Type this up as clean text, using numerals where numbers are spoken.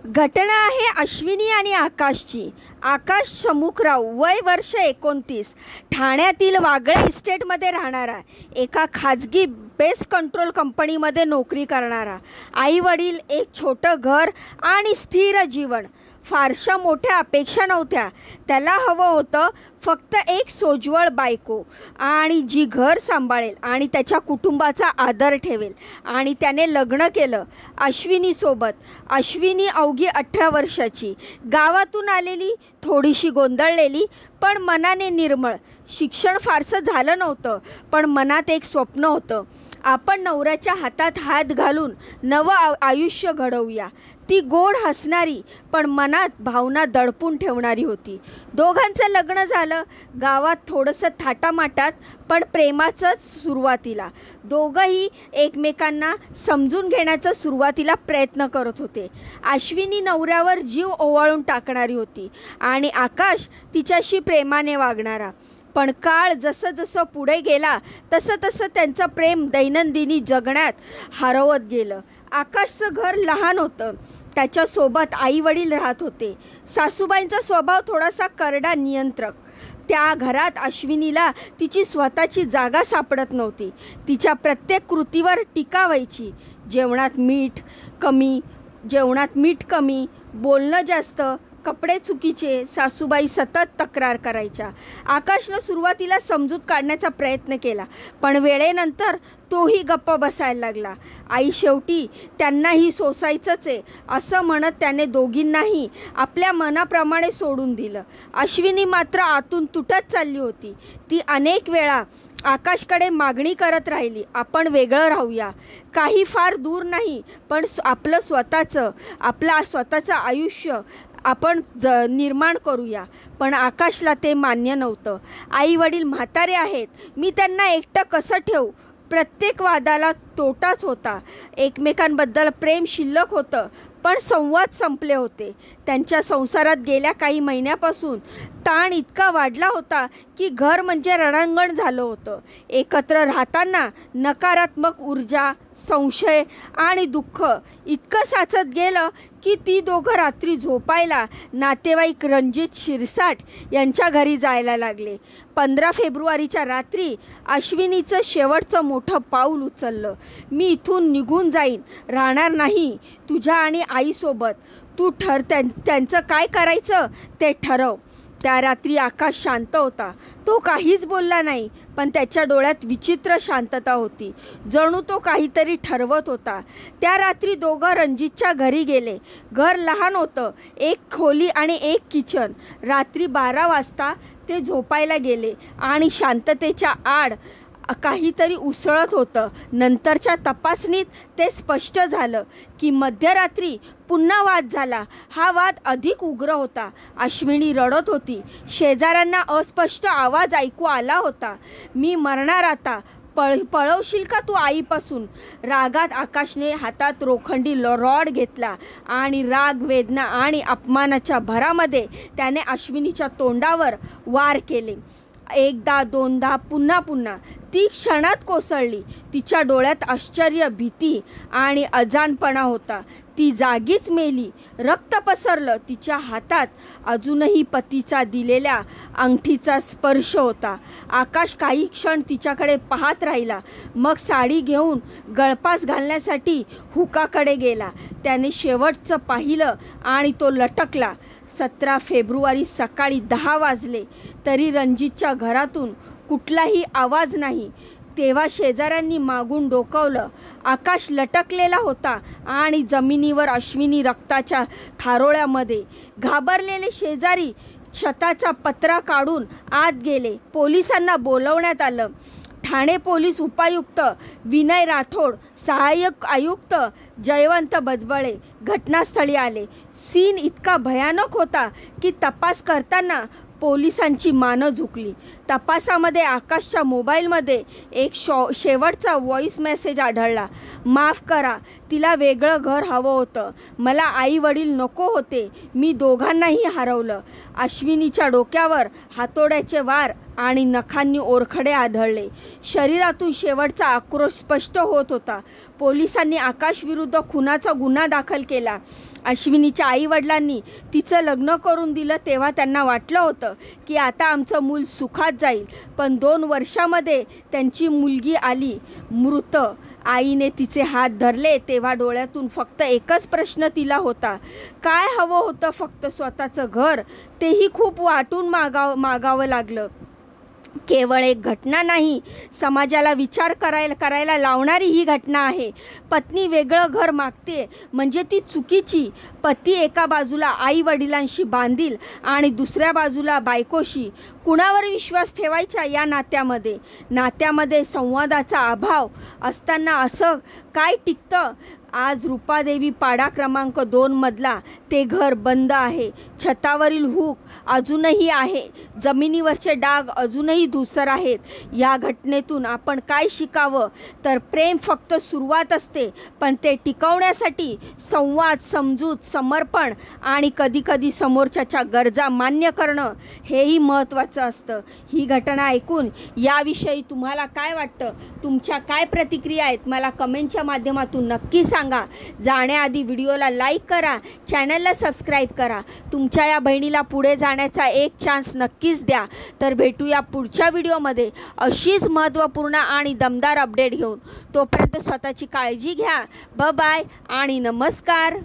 घटना आहे अश्विनी आणि आकाशची। आकाश समुखराव, वय वर्ष 29, ठाण्यातील वागळे इस्टेटमध्ये राहणारा, एका खाजगी बेस्ट कंट्रोल कंपनीमध्ये नोकरी करणारा, आई वडील, एक छोटं घर आणि स्थिर जीवन। फारशा मोठ्या अपेक्षा नव्हत्या। त्याला हवं होतं फक्त एक सोज्वळ बायको आणि जी घर सांभाळेल आणि त्याच्या कुटुंबाचा आदर ठेवेल। आणि त्याने लग्न केलं अश्विनीसोबत। अश्विनी अवघी 18 वर्षाची, गावातून आलेली, थोडीशी गोंधळलेली पण मनाने निर्मळ। शिक्षण फारसं झालं नव्हतं पण मनात एक स्वप्न होतं, आपण नवऱ्याच्या हातात हात घालून नवं आयुष्य घडवूया। ती गोड हसणारी पण मनात भावना दडपून ठेवणारी होती। दोघांचं लग्न झालं गावात, थोडंसं थाटामाटात पण प्रेमाचंच सुरुवातीला। दोघंही एकमेकांना समजून घेण्याचा सुरुवातीला प्रयत्न करत होते। अश्विनी नवऱ्यावर जीव ओवाळून टाकणारी होती आणि आकाश तिच्याशी प्रेमाने वागणारा। पण काळ जसं जसं पुढे गेला तसं तसं त्यांचं प्रेम दैनंदिनी जगण्यात हरवत गेलं। आकाशचं घर लहान होतं, त्याच्यासोबत आई वडील राहत होते। सासूबाईंचा स्वभाव थोडासा करडा, नियंत्रक। त्या घरात अश्विनीला तिची स्वतःची जागा सापडत नव्हती। तिच्या प्रत्येक कृतीवर टीका व्हायची। जेवणात मीठ कमी, बोलणं जास्त, कपडे चुकीचे, सासूबाई सतत तक्रार करायच्या। आकाशनं सुरुवातीला समजूत काढण्याचा प्रयत्न केला पण वेळेनंतर तोही गप्प बसायला लागला। आई शेवटी त्यांनाही सोसायचंच आहे असं म्हणत त्याने दोघींनाही आपल्या मनाप्रमाणे सोडून दिलं। अश्विनी मात्र आतून तुटत चालली होती। ती अनेक वेळा आकाशकडे मागणी करत राहिली, आपण वेगळं राहूया, काही फार दूर नाही पण आपलं स्वतःचं आयुष्य आपण निर्माण करूया। पण आकाशला ते मान्य नव्हतं। आई वडील म्हातारे आहेत, मी त्यांना एकटं कसं ठेवू? प्रत्येक वादाला तोटाच होता। एकमेकांबद्दल प्रेम शिल्लक होतं पण संवाद संपले होते। त्यांच्या संसारात गेल्या काही महिन्यापासून ताण इतका वाढला होता की घर म्हणजे रणांगण झालं होतं। एकत्र राहताना नकारात्मक ऊर्जा, संशय आणि दुःख इतकं साचत गेलं की ती दोघं रात्री झोपायला नातेवाईक रणजित शिरसाट यांच्या घरी जायला लागले। 15 फेब्रुवारीच्या रात्री अश्विनीचं शेवटचं मोठं पाऊल उचललं, मी इथून निघून जाईन, राहणार नाही तुझ्या आणि आईसोबत, तू त्यांचं काय करायचं ते ठरव। त्या रात्री आकाश शांत होता, तो काहीच बोलला नाही पण त्याच्या डोळ्यात विचित्र शांतता होती, जणू तो काहीतरी ठरवत होता। त्या रात्री दोघं रणजितच्या घरी गेले। घर लहान होतं, एक खोली आणि एक किचन। रात्री 12 वाजता ते झोपायला गेले आणि शांततेच्या आड काहीतरी उसळत होतं। नंतरच्या तपासणीत ते स्पष्ट झालं की मध्यरात्री पुन्हा वाद झाला। हा वाद अधिक उग्र होता। अश्विनी रडत होती, शेजाऱ्यांना अस्पष्ट आवाज ऐकू आला होता, मी मरणार आता, पळवशील का तू आईपासून? रागात आकाशने हातात लोखंडी रॉड घेतला आणि राग, वेदना आणि अपमानाच्या भरामध्ये त्याने अश्विनीच्या तोंडावर वार केले। एकदा, दोनदा, पुन्हा ती क्षणात कोसळली। तिच्या डोळ्यात आश्चर्य, भीती आणि अजाणपणा होता। ती जागीच मेली। रक्त पसरलं। तिच्या हातात अजूनही पतीचा दिलेल्या अंगठीचा स्पर्श होता। आकाश काही क्षण तिच्याकडे पाहत राहिला, मग साडी घेऊन गळपास घालण्यासाठी हुकाकडे गेला। त्याने शेवटचं पाहिलं आणि तो लटकला। 17 फेब्रुवारी सकाळी 10 वाजले तरी रणजितच्या घरातून कुठलाही आवाज नाही। तेव्हा शेजाऱ्यांनी मागून डोकावलं। आकाश लटकलेला होता आणि जमिनीवर अश्विनी रक्ताच्या थारोळ्यामध्ये। घाबरलेले शेजारी छताचा पत्रा काढून आत गेले। पोलिसांना बोलवण्यात आलं। ठाणे पोलीस उपायुक्त विनय राठोड, सहाय्यक आयुक्त जयवंत बजबळे घटनास्थळी आले। सीन इतका भयानक होता की तपास करताना पोलिसांची मानं झुकली। तपासामध्ये आकाशच्या मोबाईलमध्ये एक शेवटचा व्हॉइस मेसेज आढळला, माफ करा, तिला वेगळं घर हवं होतं. मला आई वडील नको होते. मी दोघांनाही हरवलं. अश्विनीच्या डोक्यावर हातोड्याचे वार आणि नखांनी ओरखडे आढळले. शरीरातून शेवटचा आक्रोश स्पष्ट होत होता. पोलिसांनी आकाशविरुद्ध खुनाचा गुन्हा दाखल केला. अश्विनीच्या आईवडिलांनी तिचं लग्न करून दिलं तेव्हा त्यांना वाटलं होतं की आता आमचं मूल सुखात जाईल. पण 2 वर्षामध्ये त्यांची मुलगी आली मृत. आईने तिचे हात धरले तेव्हा डोळ्यातून फक्त एकच प्रश्न तिला होता. काय हवं होतं? फक्त स्वतःचं घर. तेही खूप वाटून मागावं लागलं. केवळ एक घटना नाही, समाजाला विचार करायला लावणारी ही घटना आहे. पत्नी वेगळं घर मागते म्हणजे ती चुकीची. पती एका बाजूला आई वडिलांशी बांधील आणि दुसऱ्या बाजूला बायकोशी. कुणावर विश्वास ठेवायचा या नात्यामध्ये संवादाचा अभाव असताना असं काय टिकतं? आज रूपादेवी पाडा क्रमांक 2 मधला ते घर बंद आहे. छतावरील हूक अजूनही आहे. जमिनीवरचे डाग अजूनही धूसर आहेत. या घटनेतून आपण काय शिकावं? तर प्रेम फक्त सुरुवात असते, पण ते टिकवण्यासाठी संवाद, समजूत, समर्पण आणि कधीकधी समोरच्याच्या गरजा मान्य करणं हेही महत्त्वाचं असतं. ही घटना ऐकून याविषयी तुम्हाला काय वाटतं? तुमच्या काय प्रतिक्रिया आहेत? मला कमेंटच्या माध्यमातून नक्की सांगा. जाण्याआधी व्हिडिओला लाईक करा, चॅनलला सबस्क्राईब करा. तुमच्या या बहिणीला पुढे जाण्याचा एक चान्स नक्कीच द्या. तर भेटूया पुढच्या व्हिडिओमध्ये अशीच महत्त्वपूर्ण आणि दमदार अपडेट घेऊन. तोपर्यंत स्वतःची काळजी घ्या. बाय आणि नमस्कार.